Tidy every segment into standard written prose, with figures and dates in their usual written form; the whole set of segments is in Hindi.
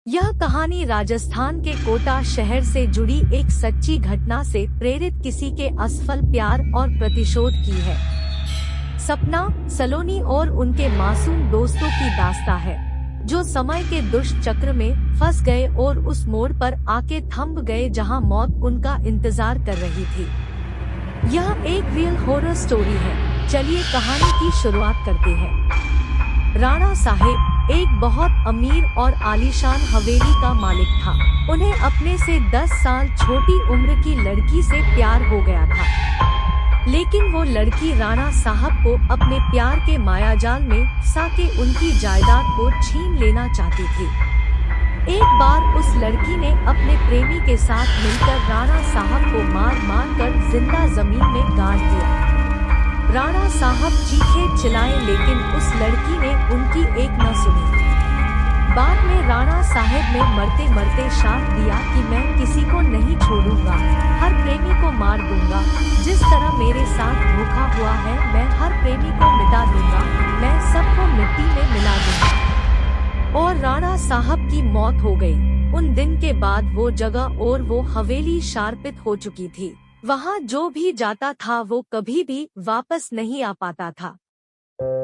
यह कहानी राजस्थान के कोटा शहर से जुड़ी एक सच्ची घटना से प्रेरित किसी के असफल प्यार और प्रतिशोध की है। सपना, सलोनी और उनके मासूम दोस्तों की दास्तां है, जो समय के दुष्ट चक्र में फंस गए और उस मोड़ पर आके थम गए जहां मौत उनका इंतजार कर रही थी। यह एक रियल हॉरर स्टोरी है। चलिए कहानी की शुरुआत करते हैं। राणा साहेब एक बहुत अमीर और आलीशान हवेली का मालिक था। उन्हें अपने से 10 साल छोटी उम्र की लड़की से प्यार हो गया था, लेकिन वो लड़की राणा साहब को अपने प्यार के मायाजाल में फंसा के उनकी जायदाद को छीन लेना चाहती थी। एक बार उस लड़की ने अपने प्रेमी के साथ मिलकर राणा साहब को मार मार कर जिंदा जमीन में गाड़ दिया। राणा साहब चीखे चिल्लाए, लेकिन उस लड़की ने उनकी एक न सुनी। बाद में राणा साहब ने मरते मरते श्राप दिया कि मैं किसी को नहीं छोड़ूंगा, हर प्रेमी को मार दूंगा। जिस तरह मेरे साथ धोखा हुआ है, मैं हर प्रेमी को मिटा दूंगा, मैं सबको मिट्टी में मिला दूंगा। और राणा साहब की मौत हो गई। उन दिन के बाद वो जगह और वो हवेली शार्पित हो चुकी थी। वहाँ जो भी जाता था वो कभी भी वापस नहीं आ पाता था।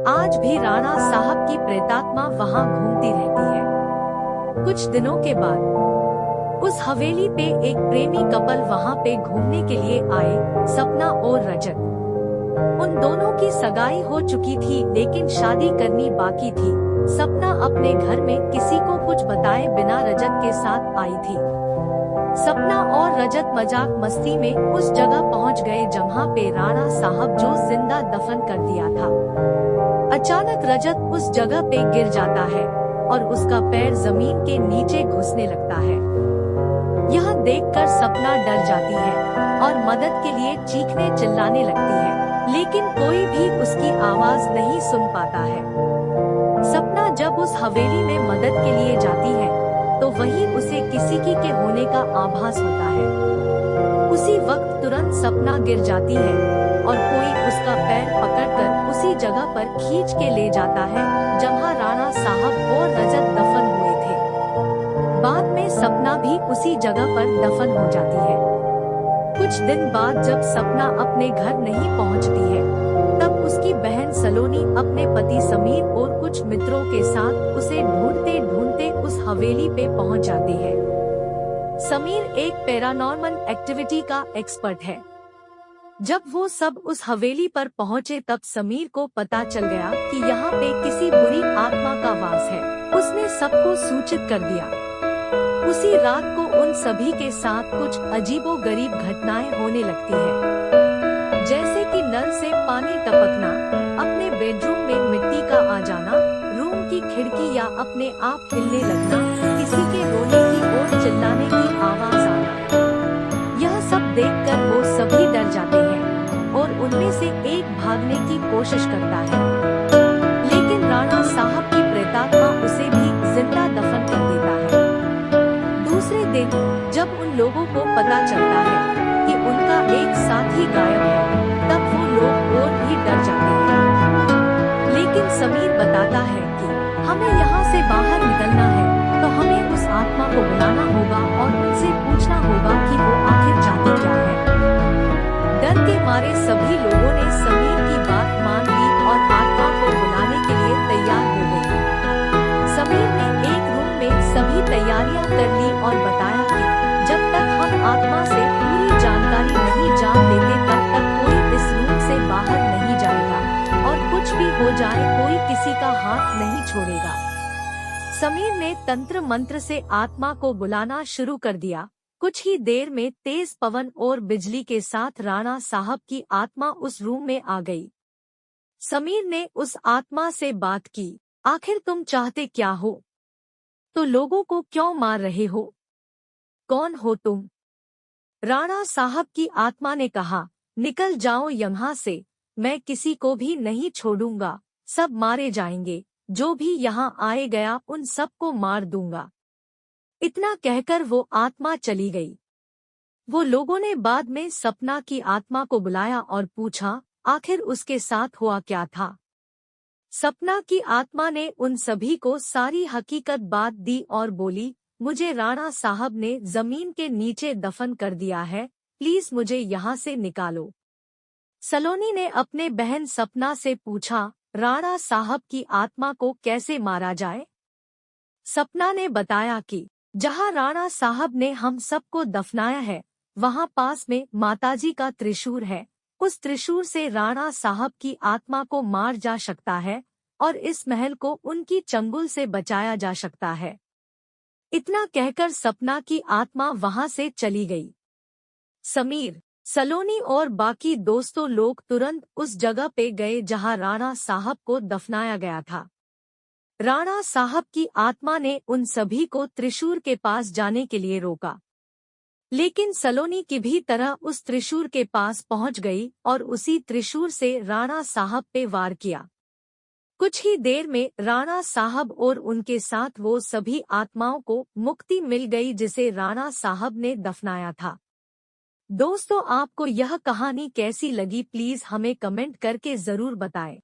आज भी राणा साहब की प्रेतात्मा वहाँ घूमती रहती है। कुछ दिनों के बाद उस हवेली पे एक प्रेमी कपल वहाँ पे घूमने के लिए आए, सपना और रजत। उन दोनों की सगाई हो चुकी थी, लेकिन शादी करनी बाकी थी। सपना अपने घर में किसी को कुछ बताए बिना रजत के साथ आई थी। सपना और रजत मजाक मस्ती में उस जगह पहुंच गए जहां पे राणा साहब जो जिंदा दफन कर दिया था। अचानक रजत उस जगह पे गिर जाता है और उसका पैर जमीन के नीचे घुसने लगता है। यह देखकर सपना डर जाती है और मदद के लिए चीखने चिल्लाने लगती है, लेकिन कोई भी उसकी आवाज नहीं सुन पाता है। सपना जब उस हवेली में मदद के लिए जाती है तो वहीं उसे किसी की के होने का आभास होता है। उसी वक्त तुरंत सपना गिर जाती है और कोई उसका पैर पकड़कर उसी जगह पर खींच के ले जाता है जहां राणा साहब और रजत दफन हुए थे। बाद में सपना भी उसी जगह पर दफन हो जाती है। कुछ दिन बाद जब सपना अपने घर नहीं पहुंचती है, तब उसकी बहन सलोनी अपने पति समीर और कुछ मित्रों के साथ उसे ढूंढते ढूंढते उस हवेली पे पहुंच जाती है। समीर एक पैरानॉर्मल एक्टिविटी का एक्सपर्ट है। जब वो सब उस हवेली पर पहुंचे तब समीर को पता चल गया कि यहाँ पे किसी बुरी आत्मा का वास है। उसने सबको सूचित कर दिया। उसी रात को उन सभी के साथ कुछ अजीबोगरीब घटनाएं होने लगती है, जैसे कि नल से पानी टपकना, अपने बेडरूम में मिट्टी का आ जाना, रूम की खिड़की या अपने आप हिलने लगना, किसी के रोने की और चिल्लाने की आवाज आना। यह सब देखकर वो सभी डर जाते हैं और उनमें से एक भागने की कोशिश करता है, लेकिन राणा साहब की प्रेतात्मा उसे भी जिंदा दफन कर देता है। दूसरे दिन जब उन लोगों को पता चलता है कि उनका एक साथी गायब है, तब वो लोग और भी डर जाते हैं। लेकिन समीर बताता है कि हमें यहाँ से बाहर निकलना है, तो हमें उस आत्मा को बुलाना होगा और उनसे पूछना होगा कि वो आखिर चाहती क्या है। डर के मारे सभी लोगों ने समीर की बात मान ली और आत्मा को बुलाने के लिए तैयार हो गए। समीर ने एक रूम में सभी तैयारियां कर ली और बताया कि जब तक हम आत्मा से पूरी जानकारी नहीं जान लेते तब तक कोई इस रूम से बाहर नहीं जाएगा और कुछ भी हो जाए कोई किसी का हाथ नहीं छोड़ेगा। समीर ने तंत्र मंत्र से आत्मा को बुलाना शुरू कर दिया। कुछ ही देर में तेज पवन और बिजली के साथ राणा साहब की आत्मा उस रूम में आ गई। समीर ने उस आत्मा से बात की, आखिर तुम चाहते क्या हो? तो लोगों को क्यों मार रहे हो? कौन हो तुम? राणा साहब की आत्मा ने कहा, निकल जाओ यहाँ से, मैं किसी को भी नहीं छोड़ूंगा, सब मारे जाएंगे, जो भी यहाँ आए गया उन सबको मार दूंगा। इतना कहकर वो आत्मा चली गई। वो लोगों ने बाद में सपना की आत्मा को बुलाया और पूछा, आखिर उसके साथ हुआ क्या था? सपना की आत्मा ने उन सभी को सारी हकीकत बात दी और बोली, मुझे राणा साहब ने जमीन के नीचे दफन कर दिया है, प्लीज मुझे यहाँ से निकालो। सलोनी ने अपने बहन सपना से पूछा, राणा साहब की आत्मा को कैसे मारा जाए? सपना ने बताया कि जहाँ राणा साहब ने हम सबको दफनाया है, वहाँ पास में माताजी का त्रिशूल है। उस त्रिशूल से राणा साहब की आत्मा को मार जा सकता है और इस महल को उनकी चंगुल से बचाया जा सकता है। इतना कहकर सपना की आत्मा वहां से चली गई। समीर, सलोनी और बाकी दोस्तों लोग तुरंत उस जगह पे गए जहां राणा साहब को दफनाया गया था। राणा साहब की आत्मा ने उन सभी को त्रिशूल के पास जाने के लिए रोका, लेकिन सलोनी की भी तरह उस त्रिशूल के पास पहुंच गई और उसी त्रिशूल से राणा साहब पे वार किया। कुछ ही देर में राणा साहब और उनके साथ वो सभी आत्माओं को मुक्ति मिल गई जिसे राणा साहब ने दफनाया था। दोस्तों, आपको यह कहानी कैसी लगी प्लीज हमें कमेंट करके जरूर बताएं।